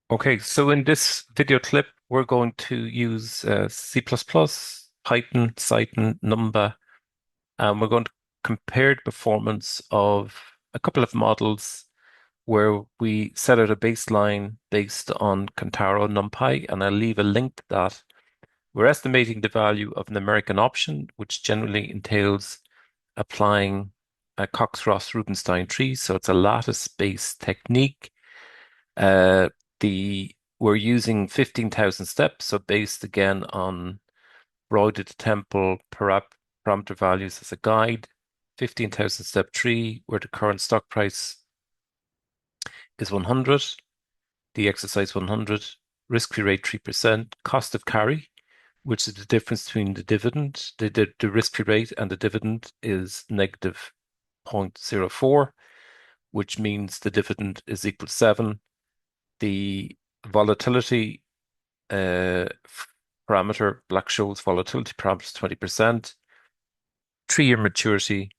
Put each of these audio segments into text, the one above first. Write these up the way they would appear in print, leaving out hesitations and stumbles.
Okay, so in this video clip, we're going to use C++, Python, Cython, Numba, and we're going to compare the performance of a couple of models where we set out a baseline based on Cantaro NumPy, and I'll leave a link to that. We're estimating the value of an American option, which generally entails applying a Cox-Ross-Rubinstein tree, so it's a lattice-based technique. Uh, the We're using 15,000 steps, so based again on Broaded Temple parameter values as a guide. 15,000 step tree, where the current stock price is 100, the exercise 100, risk-free rate 3%, cost of carry, which is the difference between the dividend, the risk-free rate and the dividend is negative 0.04, which means the dividend is equal to 7. The volatility uh, parameter, Black-Scholes volatility parameter is 20%, 3-year maturity,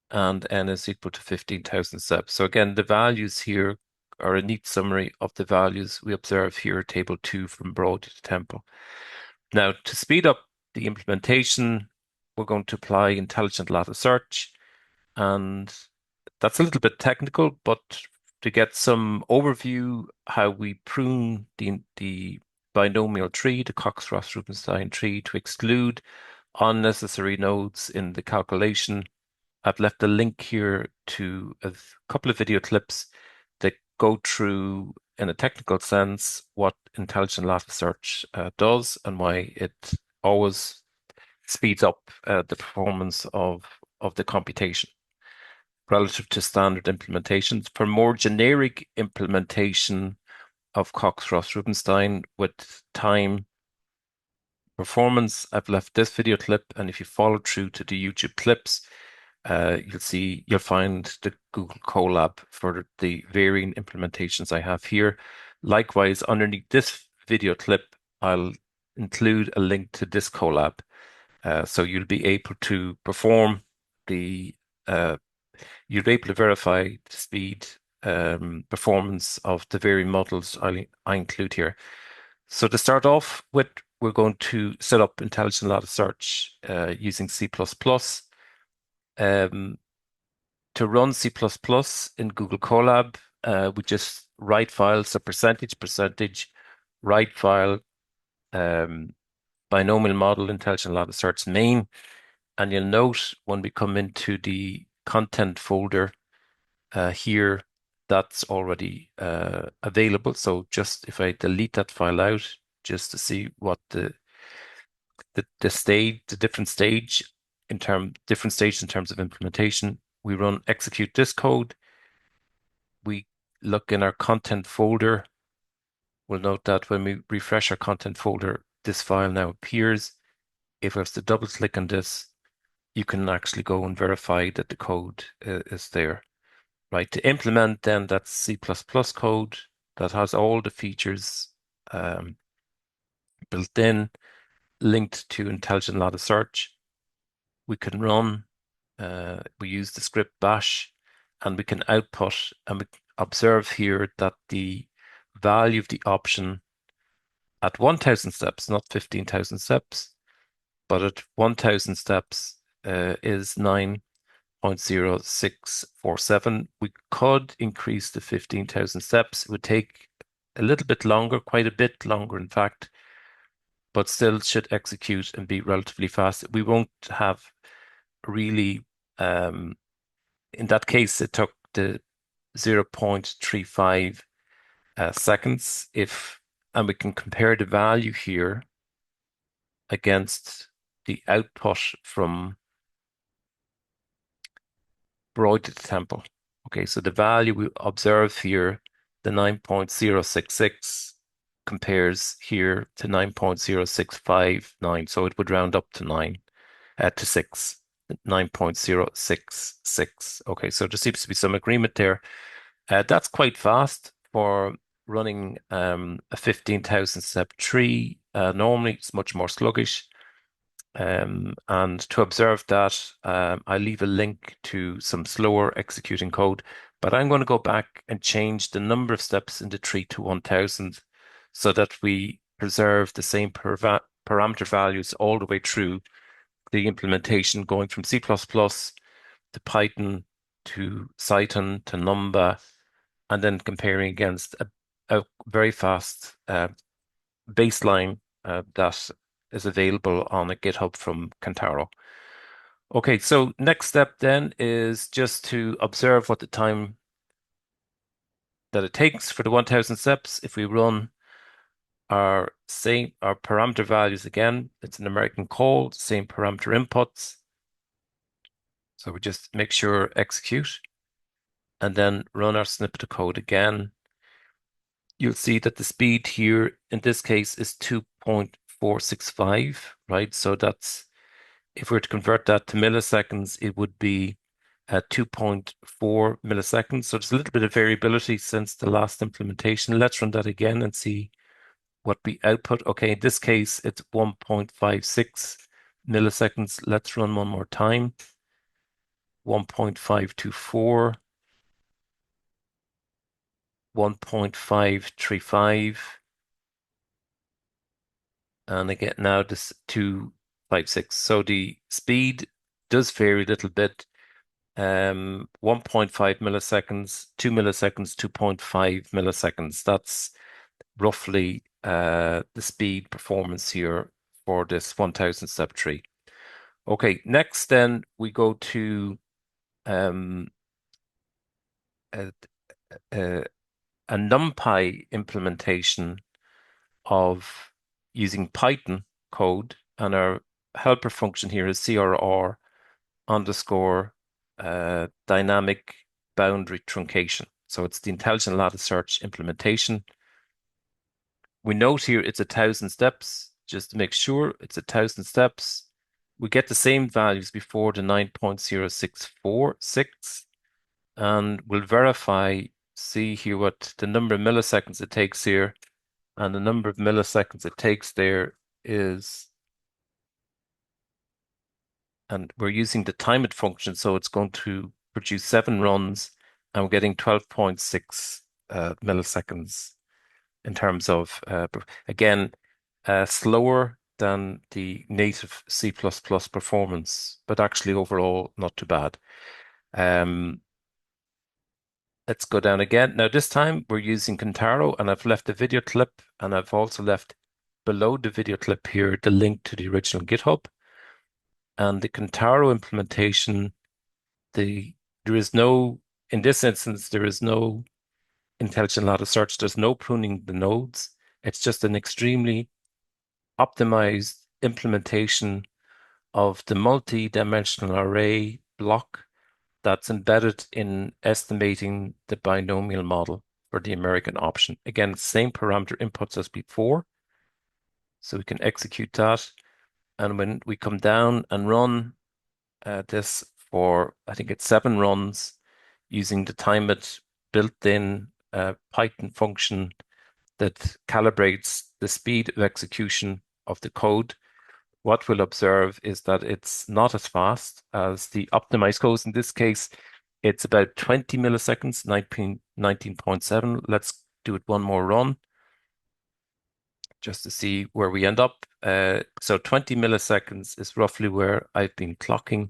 and n is equal to 15,000 steps. So again, the values here are a neat summary of the values we observe here, table 2 from Brody to Temple. Now, to speed up the implementation, we're going to apply Intelligent Lattice Search, and that's a little bit technical, but to get some overview how we prune the binomial tree, the Cox-Ross-Rubinstein tree, to exclude unnecessary nodes in the calculation. I've left a link here to a couple of video clips that go through, in a technical sense, what Intelligent Lattice Search does and why it always speeds up the performance of the computation relative to standard implementations. For more generic implementation of Cox-Ross-Rubinstein with time performance, I've left this video clip, and if you follow through to the YouTube clips, you'll find the Google Colab for the varying implementations I have here. Likewise, underneath this video clip, I'll include a link to this Colab. So you'll be able to perform the you'll be able to verify the speed performance of the varying models I include here. So to start off with, we're going to set up Intelligent Lattice Search using C++. Um, to run C++ in Google Colab, we just write files, so percentage, write file, um, binomial model, Intelligent Lattice Search main. And you'll note when we come into the content folder here, that's already available. So just if I delete that file out, just to see what the different stage different stages in terms of implementation, we run execute this code. We look in our content folder. We'll note that when we refresh our content folder, this file now appears. If I was to double click on this, you can actually go and verify that the code is there. Right, to implement then that C++ code that has all the features built in, linked to Intelligent Lattice Search. We can run, we use the script bash, and we can output, and we observe here that the value of the option at 1,000 steps, not 15,000 steps, but at 1,000 steps is 9.0647. We could increase to 15,000 steps. It would take a little bit longer, quite a bit longer, in fact, but still should execute and be relatively fast. We won't have really, in that case, it took the 0.35 seconds. And we can compare the value here against the output from Broaded Temple. Okay, so the value we observe here, the 9.066 compares here to 9.0659. So it would round up to 6, 9.066. Okay, so there seems to be some agreement there. That's quite fast for running a 15,000 step tree. Normally, it's much more sluggish. And to observe that, I leave a link to some slower executing code. But I'm going to go back and change the number of steps in the tree to 1000 so that we preserve the same parameter values all the way through the implementation, going from C++ to Python to Cython to Numba, and then comparing against a very fast baseline that is available on a GitHub from Cantaro. Okay, so next step then is just to observe what the time that it takes for the 1000 steps. If we run our parameter values again, it's an American call, same parameter inputs. So we just make sure execute and then run our snippet of code again. You'll see that the speed here in this case is 2.465, right? So that's, if we were to convert that to milliseconds, it would be 2.4 milliseconds. So there's a little bit of variability since the last implementation. Let's run that again and see what we output. Okay, in this case, it's 1.56 milliseconds. Let's run one more time. 1.524, 1.535, and again now this 256. So the speed does vary a little bit. 1.5 milliseconds, 2 milliseconds, 2.5 milliseconds. That's roughly the speed performance here for this 1000 step tree. Okay, next then we go to um, a, a, a NumPy implementation of using Python code, and our helper function here is CRR underscore dynamic boundary truncation. So it's the Intelligent Lattice Search implementation. We note here it's 1000 steps, just to make sure it's 1000 steps. We get the same values before the 9.0646, and we'll verify, see here what the number of milliseconds it takes here, and the number of milliseconds it takes there is, and we're using the time it function, so it's going to produce 7 runs, and we're getting 12.6 milliseconds in terms of, again, slower than the native C++ performance, but actually overall not too bad. Let's go down again. Now this time we're using Cantaro, and I've left the video clip, and I've also left below the video clip here the link to the original GitHub. And the Cantaro implementation, there is no, in this instance, there is no intelligent lattice search. There's no pruning the nodes. It's just an extremely optimized implementation of the multi-dimensional array block that's embedded in estimating the binomial model for the American option. Again, same parameter inputs as before. So we can execute that. And when we come down and run this for, I think it's 7 runs using the timeit built-in Python function that calibrates the speed of execution of the code, what we'll observe is that it's not as fast as the optimized codes. In this case, it's about 20 milliseconds, 19.7. Let's do it one more run just to see where we end up. So 20 milliseconds is roughly where I've been clocking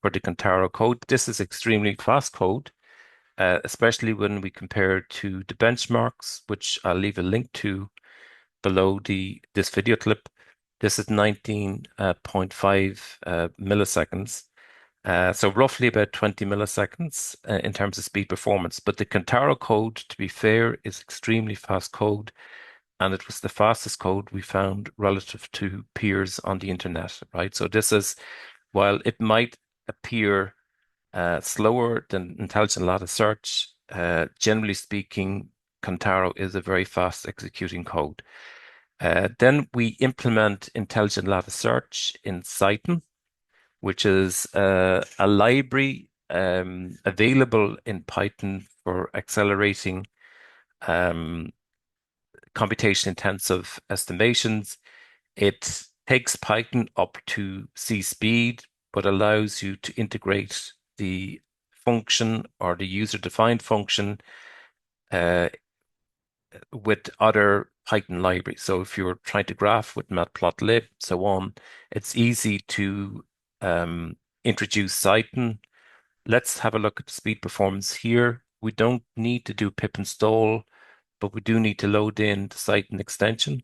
for the Cantaro code. This is extremely fast code, especially when we compare it to the benchmarks, which I'll leave a link to below this video clip. This is 19.5 milliseconds. So roughly about 20 milliseconds in terms of speed performance. But the Cantaro code, to be fair, is extremely fast code, and it was the fastest code we found relative to peers on the internet, right? So this is, while it might appear slower than Intelligent Lattice Search, generally speaking, Cantaro is a very fast executing code. Then we implement Intelligent Lattice Search in Cython, which is a library available in Python for accelerating computation-intensive estimations. It takes Python up to C speed, but allows you to integrate the function or the user-defined function with other Python libraries. So if you're trying to graph with matplotlib, so on, it's easy to introduce Cython. Let's have a look at the speed performance here. We don't need to do pip install, but we do need to load in the Cython extension,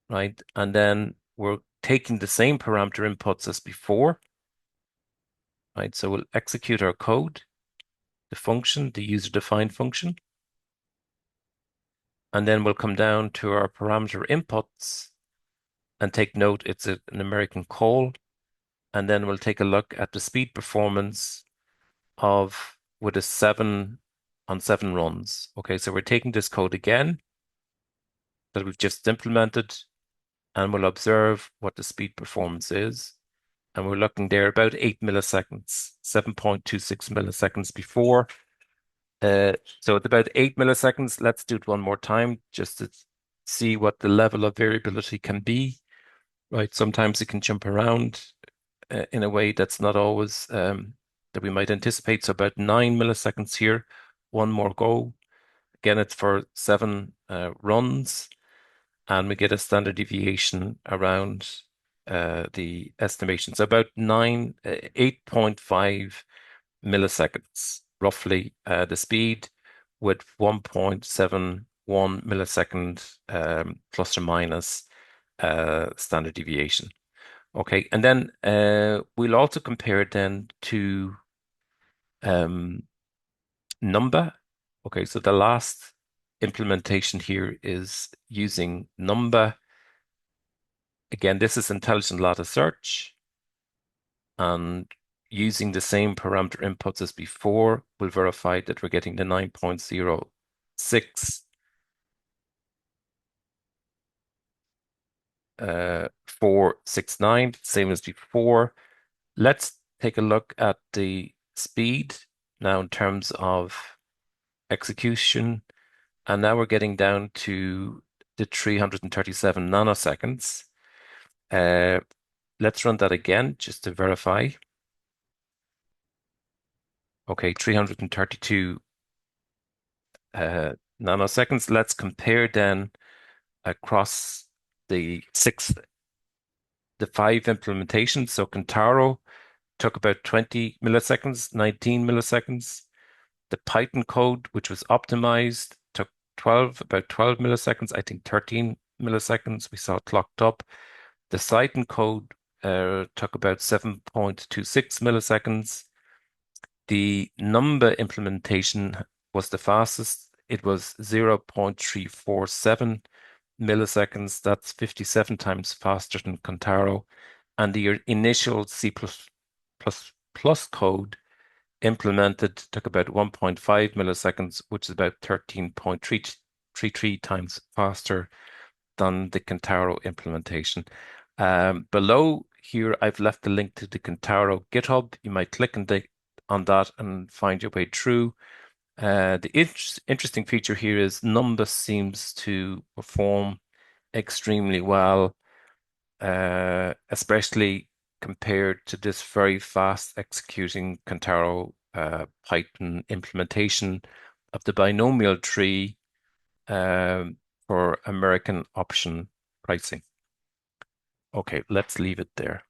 right? And then we're taking the same parameter inputs as before, right? So we'll execute our code, the function, the user-defined function, and then we'll come down to our parameter inputs and take note it's an American call, and then we'll take a look at the speed performance of with a 7 on 7 runs. Okay, so we're taking this code again that we've just implemented, and we'll observe what the speed performance is. And we're looking there about 8 milliseconds, 7.26 milliseconds before. So it's about 8 milliseconds. Let's do it one more time just to see what the level of variability can be. Right, sometimes it can jump around in a way that's not always that we might anticipate. So about 9 milliseconds here. One more go. Again, it's for 7 runs, and we get a standard deviation around the estimation. So about 8.5 milliseconds, roughly the speed, with 1.71 millisecond plus or minus standard deviation. Okay, and then we'll also compare it then to Numba. Okay, so the last implementation here is using Numba. Again, this is Intelligent Lattice Search, and using the same parameter inputs as before, we'll verify that we're getting the 9.06 469, same as before. Let's take a look at the speed now in terms of execution. And now we're getting down to the 337 nanoseconds. Let's run that again just to verify. Okay, 332 nanoseconds. Let's compare then across the 5 implementations. So Cantaro took about 20 milliseconds, 19 milliseconds. The Python code, which was optimized, took about 12 milliseconds, I think 13 milliseconds. We saw it clocked up. The Cython code took about 7.26 milliseconds. The Numba implementation was the fastest. It was 0.347 milliseconds. That's 57 times faster than Cantaro. And the initial C++ code implemented took about 1.5 milliseconds, which is about 13.33 times faster than the Cantaro implementation. Below here, I've left the link to the Cantaro GitHub. You might click on that and find your way through. The interesting feature here is Numba seems to perform extremely well, especially compared to this very fast executing Cantaro Python implementation of the binomial tree for American option pricing. Okay, let's leave it there.